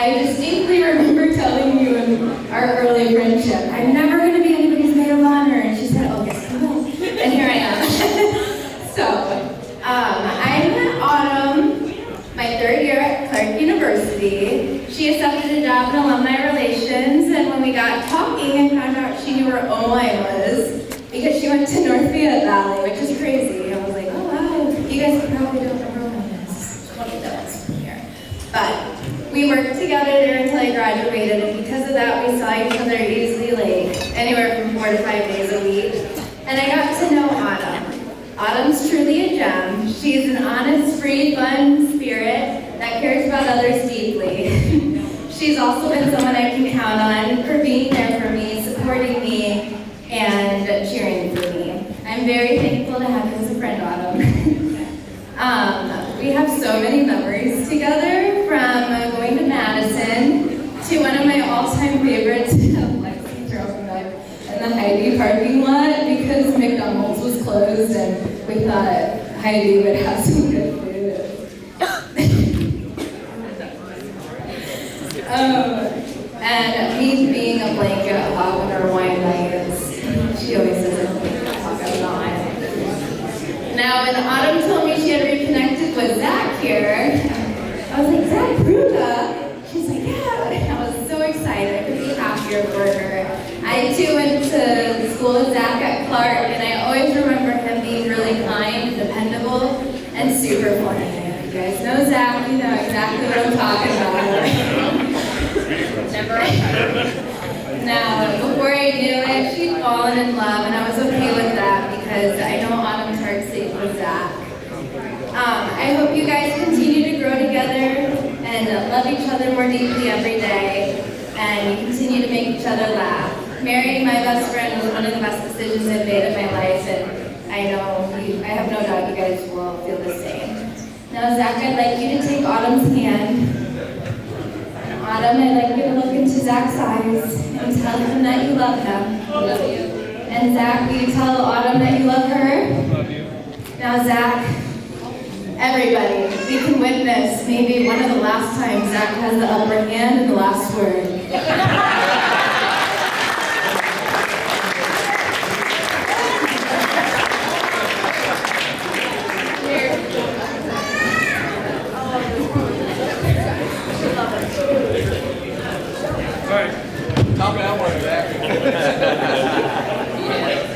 I distinctly remember telling you in our early friendship, I'm never going to be anybody's maid of honor. And she said, oh, yes, you will. And here I am. So, I'm Autumn, my third year at Clark University. She accepted a job in alumni relations, and when we got talking, I found out she knew where Owine was because she went to North Fayette Valley, which is crazy. I was like, oh wow, you guys probably don't know where Owine is. Look at that from here. But we worked together there until I graduated, and because of that, we saw each other easily like anywhere from 4 to 5 days a week. And I got to know Autumn. Autumn's truly a gem. She's an honest, free, fun spirit that cares about others deeply. She's also been someone I can count on for being there for me, supporting me, and cheering for me. I'm very thankful to have you as a friend, Autumn. We have so many memories together, from going to Madison to one of my all-time favorites, Lexi throwing up in the Hy-Vee parking lot because McDonald's was closed and we thought Hy-Vee would have some good food. And me being a blanket hog on our wine nights, she always says I'm a hog on wine. Now, when Autumn told me she had reconnected with Zach here, I was like, Zach Bruga? She's like, yeah. I was so excited. I couldn't be happier for her. I too went to school with Zach at Clark, and I always remember him being really kind, dependable, and super funny. If you guys know Zach, you know exactly what I'm talking about. Never. Now, before I knew it, she'd fallen in love, and I was okay with that because I know Autumn's heart's safe with Zach. I hope you guys continue to grow together and love each other more deeply every day, and you continue to make each other laugh. Marrying my best friend was one of the best decisions I've made in my life, and I have no doubt you guys will feel the same. Now, Zach, I'd like you to take Autumn's hand. Autumn, I'd like you to look into Zach's eyes and tell him that you love him. I love you. And Zach, will you tell Autumn that you love her? Love you. Now, Zach, everybody, we can witness maybe one of the last times Zach has the upper hand and the last word.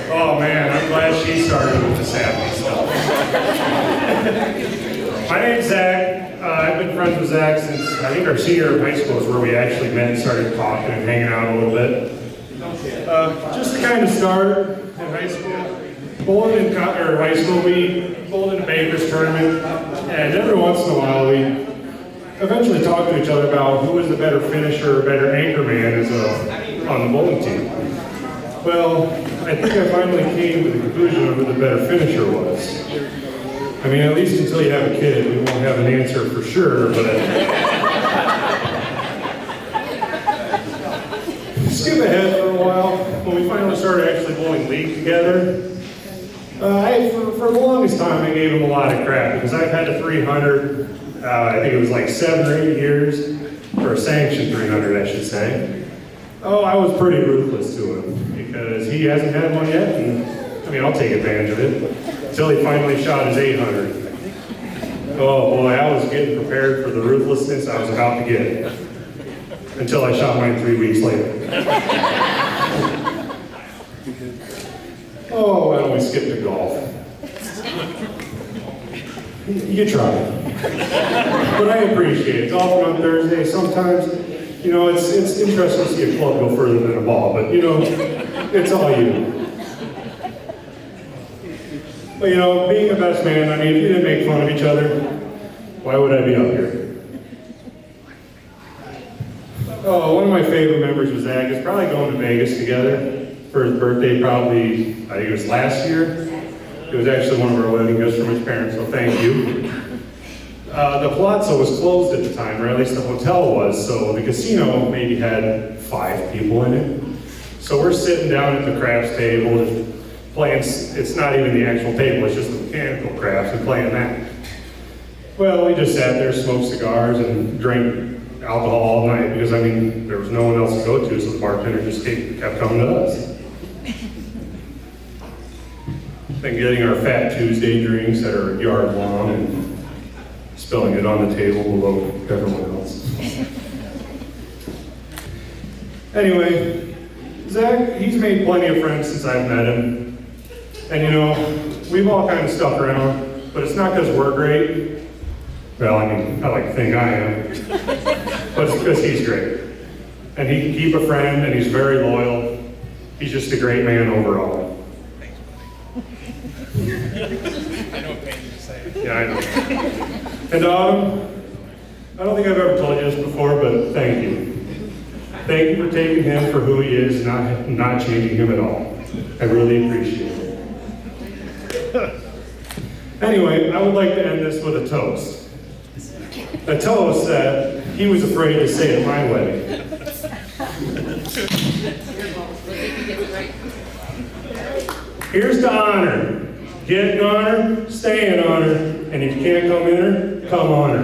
Oh man, I'm glad she started with the sappy stuff. My name's Zach. I've been friends with Zach since I think our senior year of high school is where we actually met and started talking and hanging out a little bit. Just to kind of start in high school, high school, we bowled in a Baker's tournament, and every once in a while we eventually talked to each other about who was the better finisher or better anchor man on the bowling team. Well, I think I finally came to the conclusion of who the better finisher was. I mean, at least until you have a kid, we won't have an answer for sure, but skip ahead for a while. When we finally started actually bowling league together, for the longest time I gave him a lot of crap because I've had a 300, I think it was like 7 or 8 years, or a sanctioned 300 I should say. Oh, I was pretty ruthless to him because he hasn't had one yet, and I mean, I'll take advantage of it until he finally shot his 800. Oh boy, I was getting prepared for the ruthlessness I was about to get until I shot mine 3 weeks later. Oh, why don't we skip to golf? You try. But I appreciate it. Golfing on Thursday, sometimes, you know, it's interesting to see a club go further than a ball, but you know, it's all you. But you know, being a best man, I mean, if you didn't make fun of each other, why would I be up here? Oh, one of my favorite memories with Zach is probably going to Vegas together for his birthday, probably, I think it was last year. It was actually one of our wedding gifts from his parents, so thank you. The Palazzo was closed at the time, or at least the hotel was, so the casino maybe had 5 people in it. So we're sitting down at the craps table, just playing, it's not even the actual table, it's just the mechanical craps, and playing that. Well, we just sat there, smoked cigars, and drank alcohol all night because, I mean, there was no one else to go to, so the bartender just kept coming to us. Then getting our Fat Tuesday drinks that are a yard long and spilling it on the table below everyone else. Anyway, Zach, he's made plenty of friends since I've met him. And you know, we've all kind of stuck around, but it's not because we're great. Well, I mean, I like to think I am. But it's because he's great. And he can keep a friend, and he's very loyal. He's just a great man overall. I know what pain you say. Yeah, I know. And I don't think I've ever told you this before, but thank you. Thank you for taking him for who he is, not changing him at all. I really appreciate it. Anyway, I would like to end this with a toast. A toast that he was afraid to say at my wedding. Here's to honor. Get in honor, stay in honor, and if you can't come in her, come on her.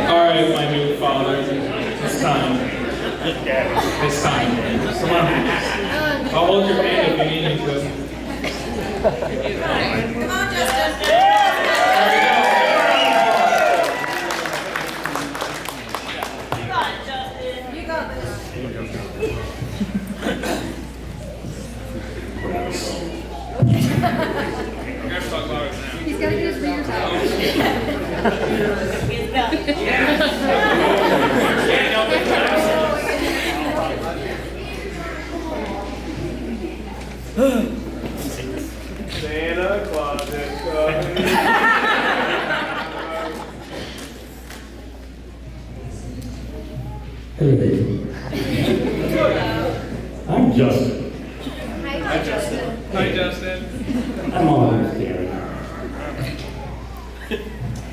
All right, my new father. It's time. It's time. Come on. I'll hold your hand if you need me to. Come on, Justin. You got it, Justin. You got this. He's got to get his readers out. Santa Claus is coming. Hey, I'm Justin. Hi, Justin. Hi, Justin. I'm always scared.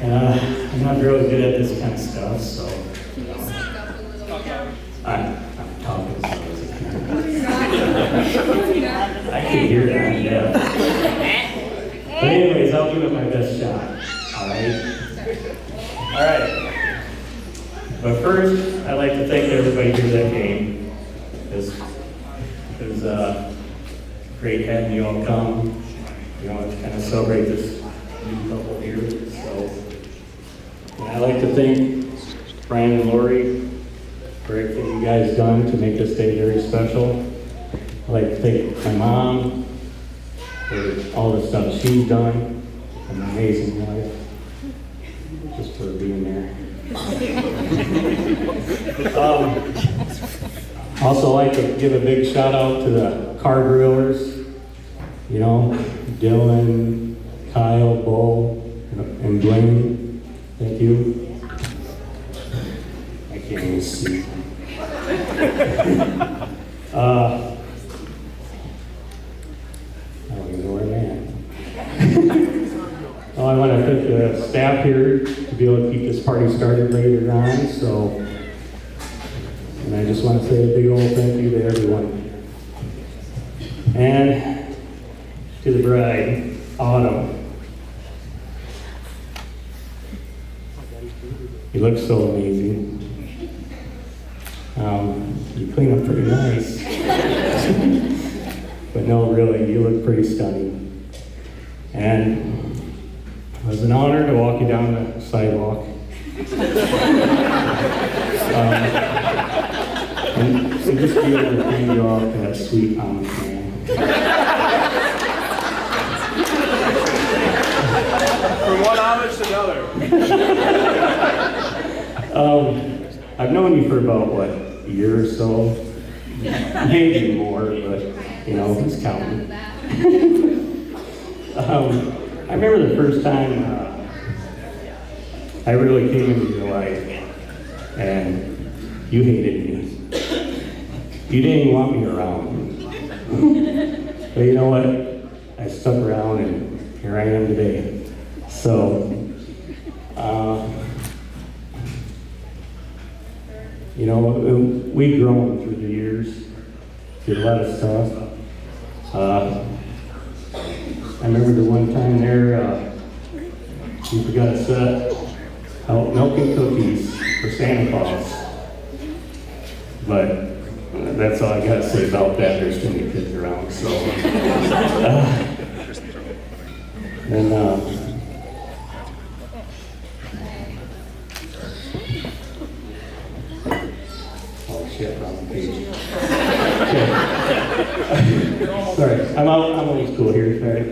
I'm not really good at this kind of stuff, so I'm talking so as I can. I can hear that, yeah. But anyways, I'll give it my best shot, all right? All right. But first, I'd like to thank everybody here that came. It was great having you all come, you know, to kind of celebrate this new couple here. So, and I'd like to thank Brian and Lori for everything you guys done to make this day very special. I'd like to thank my mom for all the stuff she's done. An amazing life, just for being there. Also like to give a big shout out to the car grillers, you know, Dylan, Kyle, Bo, and Blaine. Thank you. I can't even see. I don't even know where I'm at. Oh, I want to thank the staff here to be able to keep this party started later on. So, and I just want to say a big old thank you to everyone. And to the bride, Autumn. You look so amazing. You clean up pretty nice. But no, really, you look pretty stunning. And it was an honor to walk you down the sidewalk. And just be able to hand you off that sweet promise, man. From one homage to another. I've known you for about, what, a year or so? Maybe more, but, you know, who's counting? I remember the first time I really came into your life, and you hated me. You didn't even want me around. But you know what? I stuck around, and here I am today. So, you know, we've grown through the years, did a lot of stuff. I remember the one time there, you forgot to set out milk and cookies for Santa Claus. But that's all I gotta say about that. There's too many kids around, so. And oh shit, wrong page. Okay. Sorry, I'm old school here, sorry.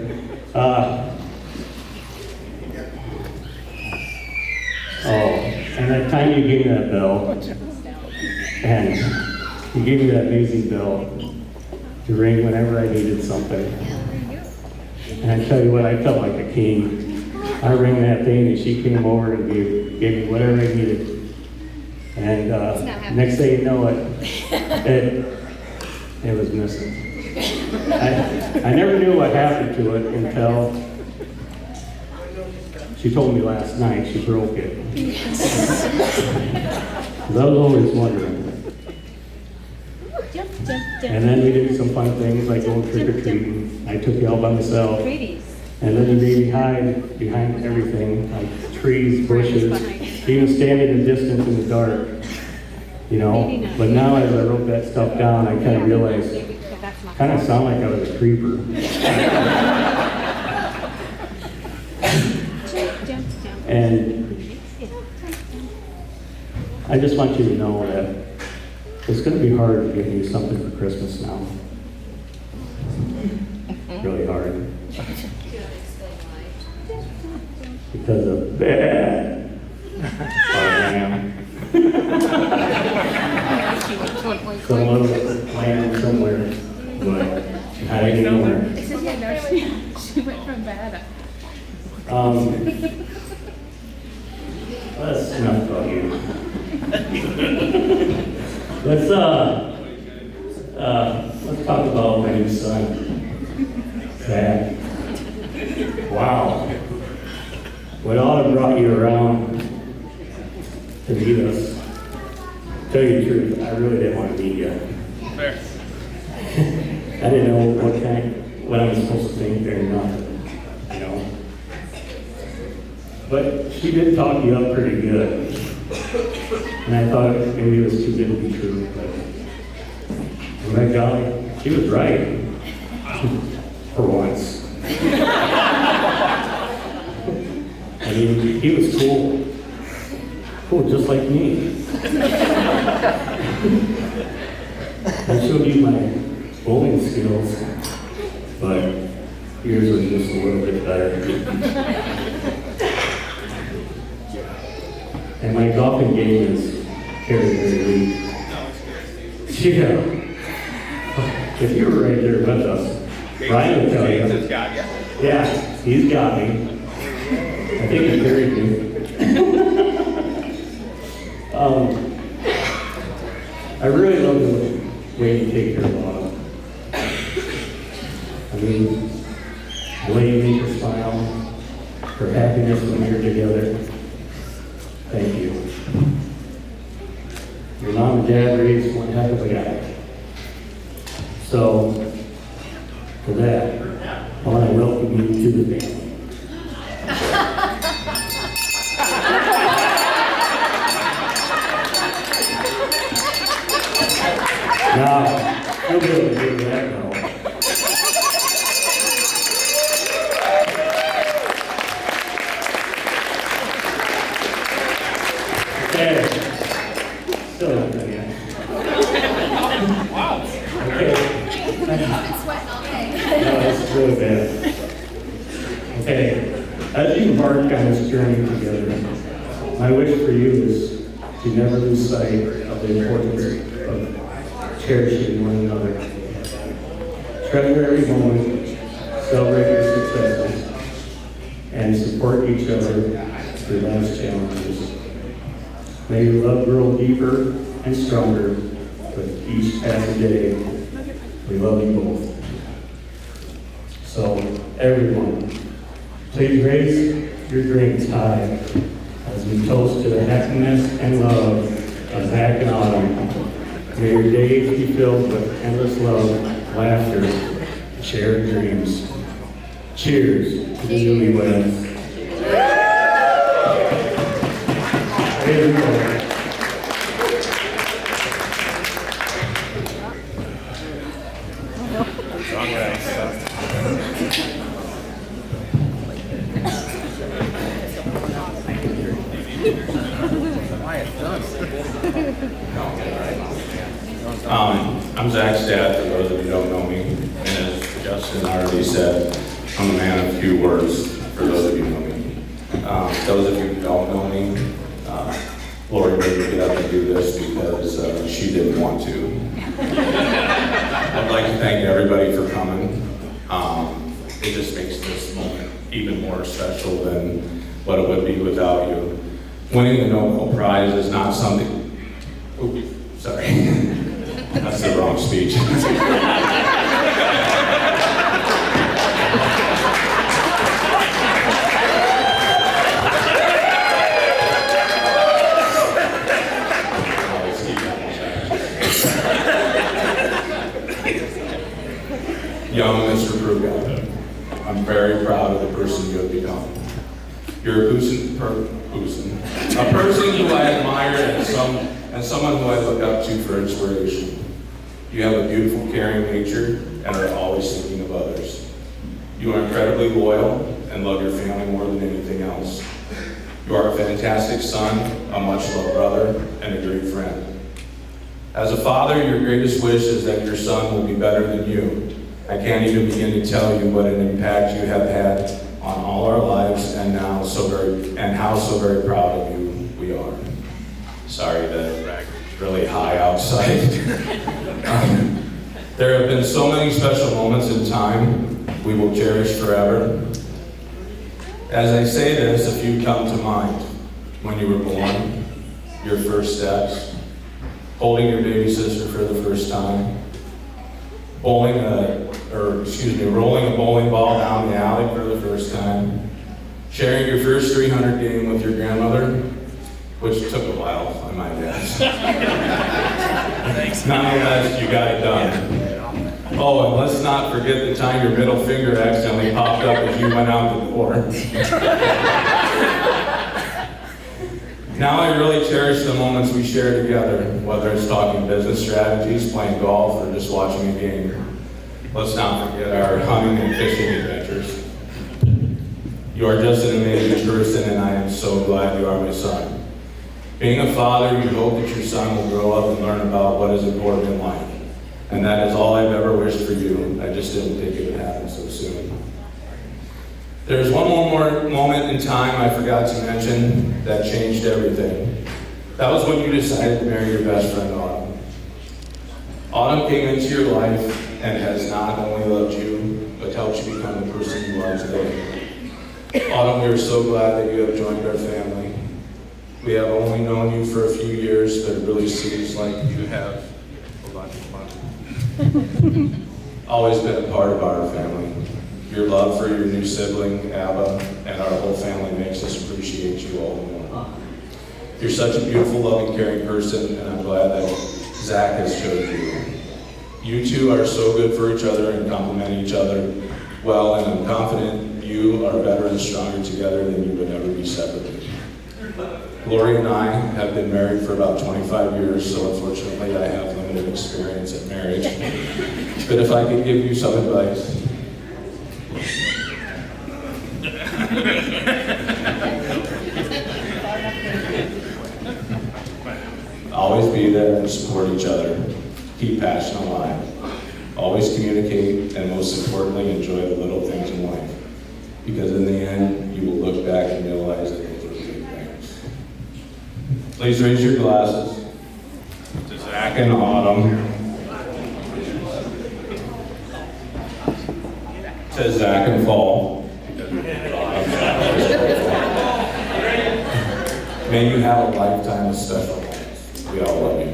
Oh, and that time you gave me that bell, and you gave me that amazing bell to ring whenever I needed something. And I tell you what, I felt like a king. I rang that thing and she came over and gave me whatever I needed. And next thing you know it was missing. I never knew what happened to it until she told me last night she broke it. 'Cause I was always wondering. And then we did some fun things like going trick-or-treating. I took you all by myself. And then you made me hide behind everything, like trees, bushes, even standing a distance in the dark. You know, but now as I wrote that stuff down, I kind of realized, kind of sound like I was a creeper. And I just want you to know that it's going to be hard to give you something for Christmas now. Really hard. Because of bad. I am. Some little land somewhere, but not anymore. It says, yeah, no, she went from bad. That's enough about you. Let's talk about my new son. Zach. Wow. What ought to brought you around to meet us? Tell you the truth, I really didn't want to meet you. Fair. I didn't know what I was supposed to think or nothing, you know. But she did talk you up pretty good. And I thought maybe it was too good to be true, but oh my golly, she was right. For once. I mean, he was cool. Cool, just like me. I showed you my bowling skills, but yours was just a little bit better. And my golfing game is very, very weak. Yeah. If you were right there with us, Ryan would tell you. Yeah, he's got me. I think he carried me. I really love the way you take care of Autumn. I mean, the way you make her smile, her happiness when you're together. Thank you. Your mom and dad raised one heck of a guy. So, for that, I want to welcome you to the family. Now, you'll be able to do that now. Okay. Still not done yet. Wow. Okay. Sweating all day. No, it's really bad. Okay. As you embark on this journey together, my wish for you is to never lose sight of the importance of cherishing one another. Treasure every moment, celebrate your successes, and support each other through life's challenges. May your love grow deeper and stronger with each passing day. We love you both. So, everyone, please raise your drinks high as we toast to the happiness and love of Zach and Autumn. May your days be filled with endless love, laughter, and shared dreams. Cheers to the newlyweds. Here we go. I'm Zach's dad, for those of you who don't know me, and as Justin already said, I'm a man of few words, for those of you who know me. Those of you who don't know me, Lori made me get up and do this because she didn't want to. I'd like to thank everybody for coming. It just makes this moment even more special than what it would be without you. Winning the Nobel Prize is not something, oops, sorry. That's the wrong speech. Young Mr. Kruger, I'm very proud of the person you have become. You're a person who I admire and someone who I look up to for inspiration. You have a beautiful, caring nature and are always thinking of others. You are incredibly loyal and love your family more than anything else. You are a fantastic son, a much-loved brother, and a great friend. As a father, your greatest wish is that your son will be better than you. I can't even begin to tell you what an impact you have had on all our lives and how so very proud of you we are. Sorry that it's really high outside. There have been so many special moments in time we will cherish forever. As I say this, a few come to mind. When you were born, your first steps, holding your baby sister for the first time, rolling a bowling ball down the alley for the first time, sharing your first 300 game with your grandmother, which took a while, I might guess. Nonetheless, you got it done. Oh, and let's not forget the time your middle finger accidentally popped up as you went out the door. Now I really cherish the moments we share together, whether it's talking business strategies, playing golf, or just watching a game. Let's not forget our hunting and fishing adventures. You are just an amazing person, and I am so glad you are my son. Being a father, you hope that your son will grow up and learn about what is important in life. And that is all I've ever wished for you. I just didn't think it would happen so soon. There's one more moment in time I forgot to mention that changed everything. That was when you decided to marry your best friend, Autumn. Autumn came into your life and has not only loved you, but helped you become the person you are today. Autumn, we are so glad that you have joined our family. We have only known you for a few years, but it really seems like you have always been a part of our family. Your love for your new sibling, Abba, and our whole family makes us appreciate you all the more. You're such a beautiful, loving, caring person, and I'm glad that Zach has chosen you. You two are so good for each other and complement each other well, and I'm confident you are better and stronger together than you would ever be separately. Lori and I have been married for about 25 years, so unfortunately I have limited experience at marriage. But if I could give you some advice, always be there and support each other. Keep passion alive. Always communicate, and most importantly, enjoy the little things in life. Because in the end, you will look back and realize that those are big things. Please raise your glasses to Zach and Autumn. To Zach and Fall. May you have a lifetime of special moments. We all love you.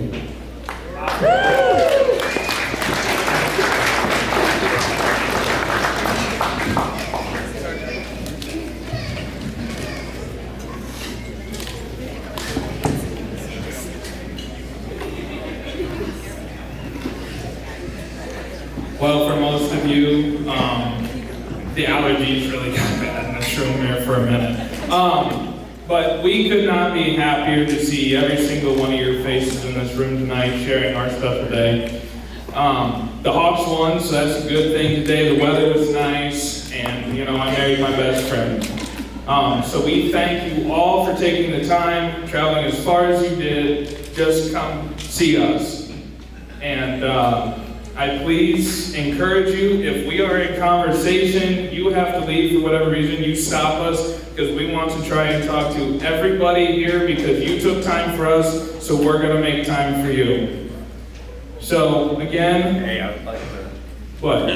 Well, for most of you, the allergies really got bad in this room there for a minute. But we could not be happier to see every single one of your faces in this room tonight sharing our stuff today. The Hawks won, so that's a good thing today. The weather was nice, and I married my best friend. So we thank you all for taking the time, traveling as far as you did, just come see us. And I please encourage you, if we are in conversation, you have to leave for whatever reason, you stop us, because we want to try and talk to everybody here because you took time for us, so we're going to make time for you. So, again... Hey, I would like to... What? You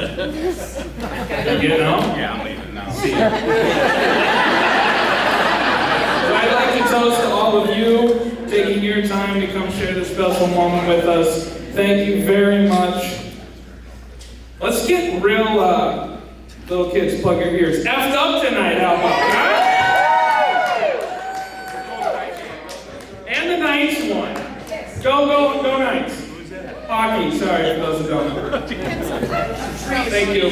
getting out? Yeah, I'm leaving now. See ya. So I'd like to toast to all of you taking your time to come share this special moment with us. Thank you very much. Let's get real, little kids, plug your ears. Effed up tonight, how about that? And the Knights won. Go Knights. Hockey, sorry for those who don't know. Thank you.